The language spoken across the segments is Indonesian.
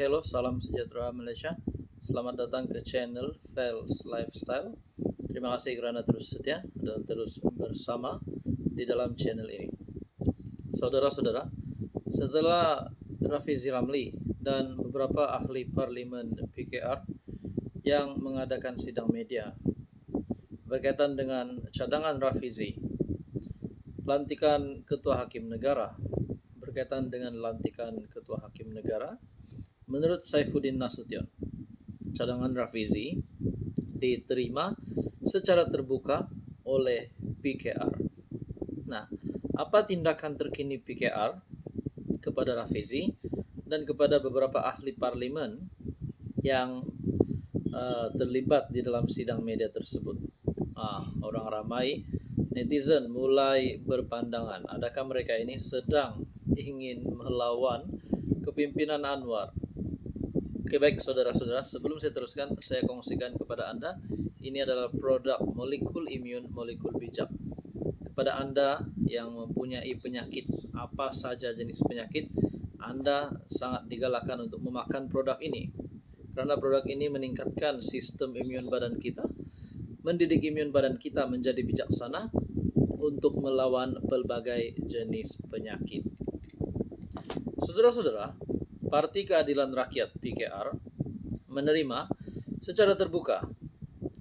Hello, salam sejahtera Malaysia. Selamat datang ke channel Fels Lifestyle. Terima kasih kerana terus setia dan terus bersama di dalam channel ini. Saudara-saudara, setelah Rafizi Ramli dan beberapa ahli parlimen PKR yang mengadakan sidang media berkaitan dengan cadangan Rafizi, lantikan Ketua Hakim Negara, berkaitan dengan lantikan Ketua Hakim Negara, menurut Saifuddin Nasution, cadangan Rafizi diterima secara terbuka oleh PKR. Nah, apa tindakan terkini PKR kepada Rafizi dan kepada beberapa ahli parlimen yang terlibat di dalam sidang media tersebut? Orang ramai, netizen mulai berpandangan, adakah mereka ini sedang ingin melawan kepimpinan Anwar? Oke, baik saudara-saudara, sebelum saya teruskan, saya kongsikan kepada Anda, ini adalah produk molekul imun, molekul bijak. Kepada Anda yang mempunyai penyakit, apa saja jenis penyakit, Anda sangat digalakkan untuk memakan produk ini. Karena produk ini meningkatkan sistem imun badan kita, mendidik imun badan kita menjadi bijaksana untuk melawan berbagai jenis penyakit. Saudara-saudara, Parti Keadilan Rakyat PKR menerima secara terbuka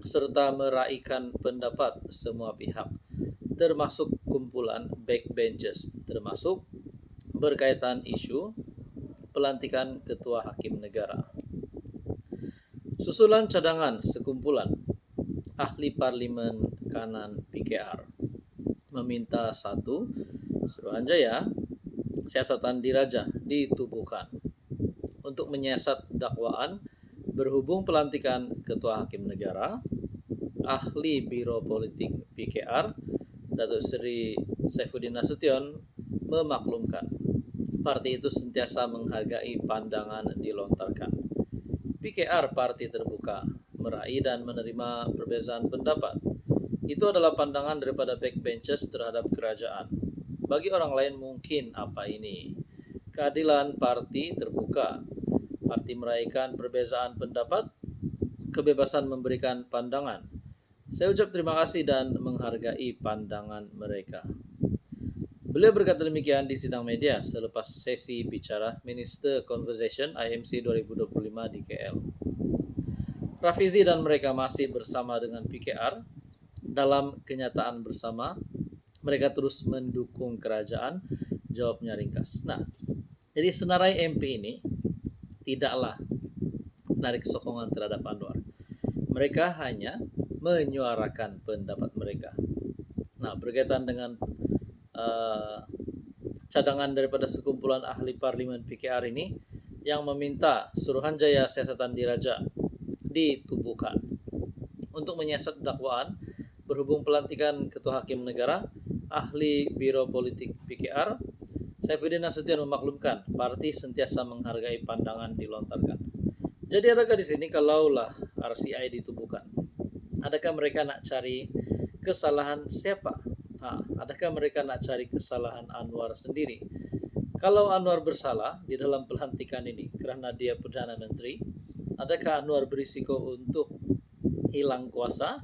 serta meraihkan pendapat semua pihak, termasuk kumpulan backbenchers, termasuk berkaitan isu pelantikan Ketua Hakim Negara. Susulan cadangan sekumpulan ahli parlimen kanan PKR meminta 1. Suruhanjaya siasatan diraja ditubuhkan untuk menyiasat dakwaan berhubung pelantikan Ketua Hakim Negara. Ahli Biro Politik PKR Datuk Seri Saifuddin Nasution memaklumkan parti itu sentiasa menghargai pandangan dilontarkan. PKR parti terbuka, meraih dan menerima perbezaan pendapat. Itu adalah pandangan daripada backbenchers terhadap kerajaan. Bagi orang lain mungkin apa ini? Keadilan parti terbuka. Parti meraihkan perbezaan pendapat, kebebasan memberikan pandangan. Saya ucap terima kasih dan menghargai pandangan mereka. Beliau berkata demikian di sidang media selepas sesi bicara Minister Conversation IMC 2025 di KL. Rafizi dan mereka masih bersama dengan PKR. Dalam kenyataan bersama, mereka terus mendukung kerajaan, jawabnya ringkas. Nah, jadi senarai MP ini tidaklah menarik sokongan terhadap Anwar. Mereka hanya menyuarakan pendapat mereka. Nah, berkaitan dengan cadangan daripada sekumpulan ahli parlimen PKR ini yang meminta Suruhanjaya siasatan diraja ditubuhkan untuk menyiasat dakwaan berhubung pelantikan Ketua Hakim Negara. Ahli Biro Politik PKR Saifuddin Nasution memaklumkan parti sentiasa menghargai pandangan dilontarkan. Jadi adakah di sini kalaulah RCI ditubuhkan, adakah mereka nak cari kesalahan siapa? Adakah mereka nak cari kesalahan Anwar sendiri? Kalau Anwar bersalah di dalam pelantikan ini kerana dia Perdana Menteri, adakah Anwar berisiko untuk hilang kuasa?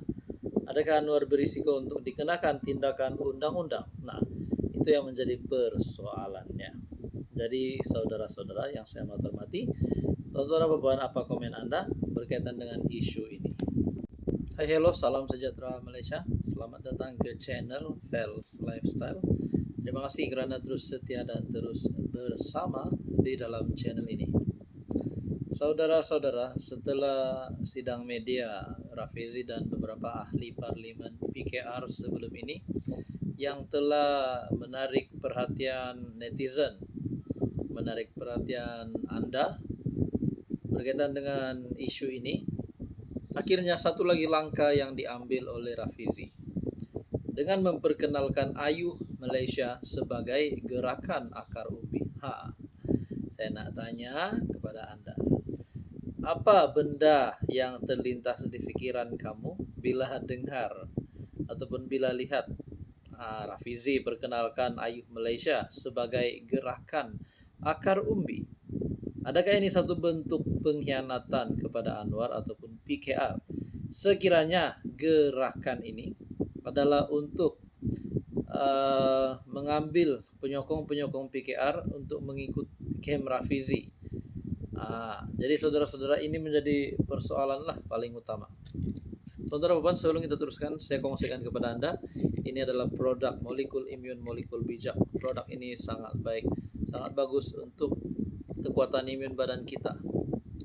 Adakah Anwar berisiko untuk dikenakan tindakan undang-undang? Nah, itu yang menjadi persoalannya. Jadi saudara-saudara yang saya hormati, tuan-tuan, apa komen Anda berkaitan dengan isu ini? Hai, hello, salam sejahtera Malaysia. Selamat datang ke channel Fels Lifestyle. Terima kasih kerana terus setia dan terus bersama di dalam channel ini. Saudara-saudara, setelah sidang media Rafizi dan beberapa ahli parlimen PKR sebelum ini yang telah menarik perhatian netizen, menarik perhatian Anda berkaitan dengan isu ini, akhirnya satu lagi langkah yang diambil oleh Rafizi dengan memperkenalkan Ayuh Malaysia sebagai gerakan akar umbi. Saya nak tanya kepada Anda, apa benda yang terlintas di fikiran kamu bila dengar ataupun bila lihat Rafizi perkenalkan Ayuh Malaysia sebagai gerakan akar umbi? Adakah ini satu bentuk pengkhianatan kepada Anwar ataupun PKR? Sekiranya gerakan ini adalah untuk mengambil penyokong-penyokong PKR untuk mengikut camp Rafizi. Jadi saudara-saudara, ini menjadi persoalan lah paling utama. Saudara-saudara, sebelum kita teruskan, saya kongsikan kepada Anda, ini adalah produk molekul imun molekul bijak. Produk ini sangat baik, sangat bagus untuk kekuatan imun badan kita,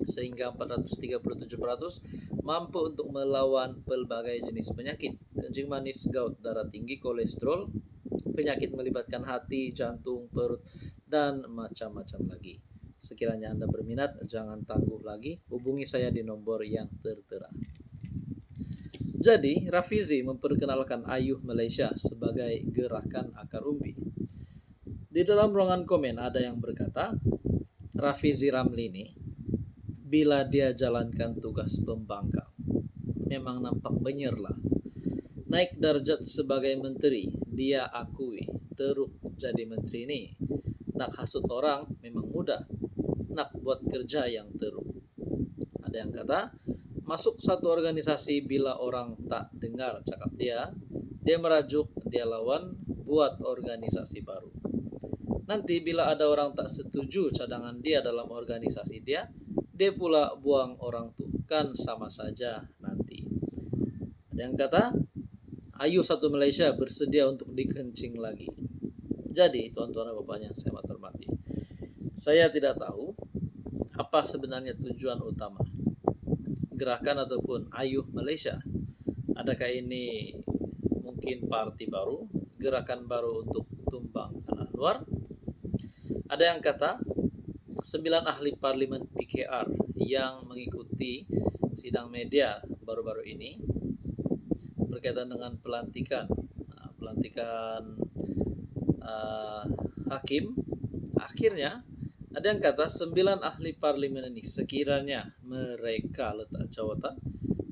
sehingga 437% mampu untuk melawan pelbagai jenis penyakit, kencing manis, gout, darah tinggi, kolesterol, penyakit melibatkan hati, jantung, perut, dan macam-macam lagi. Sekiranya Anda berminat, jangan tangguh lagi, hubungi saya di nomor yang tertera. Jadi, Rafizi memperkenalkan Ayuh Malaysia sebagai gerakan akar umbi. Di dalam ruangan komen ada yang berkata, Rafizi Ramli ini, bila dia jalankan tugas pembangkang, memang nampak menyerlah. Naik darjat sebagai menteri, dia akui teruk jadi menteri ini. Nak hasut orang memang mudah, nak buat kerja yang teruk. Ada yang kata, masuk satu organisasi bila orang tak dengar cakap dia merajuk, dia lawan, buat organisasi baru. Nanti bila ada orang tak setuju cadangan dia dalam organisasi dia pula buang orang tu, kan sama saja nanti. Ada yang kata, Ayuh satu Malaysia bersedia untuk dikencing lagi. Jadi tuan-tuan dan bapaknya saya hormati, saya tidak tahu apa sebenarnya tujuan utama gerakan ataupun Ayuh Malaysia. Adakah ini mungkin parti baru, gerakan baru untuk tumbangkan Anwar? Ada yang kata 9 ahli parlimen PKR yang mengikuti sidang media baru-baru ini berkaitan dengan pelantikan hakim. Akhirnya ada yang kata 9 ahli parlimen ini sekiranya mereka letak jawatan,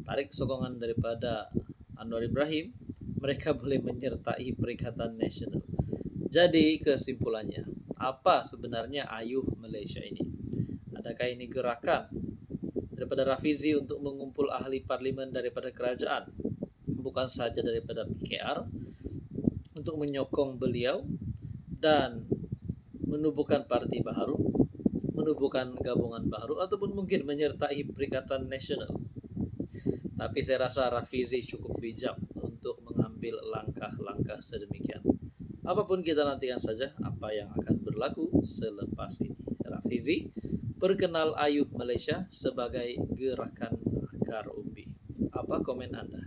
tarik sokongan daripada Anwar Ibrahim, mereka boleh menyertai Perikatan Nasional. Jadi kesimpulannya, apa sebenarnya Ayuh Malaysia ini? Adakah ini gerakan daripada Rafizi untuk mengumpul ahli parlimen daripada kerajaan, bukan saja daripada PKR, untuk menyokong beliau dan menubuhkan parti baru, menubuhkan gabungan baru, ataupun mungkin menyertai Perikatan Nasional? Tapi saya rasa Rafizi cukup bijak untuk mengambil langkah-langkah sedemikian. Apapun kita nantikan saja apa yang akan berlaku selepas ini. Rafizi perkenal Ayuh Malaysia sebagai gerakan akar umbi. Apa komen Anda?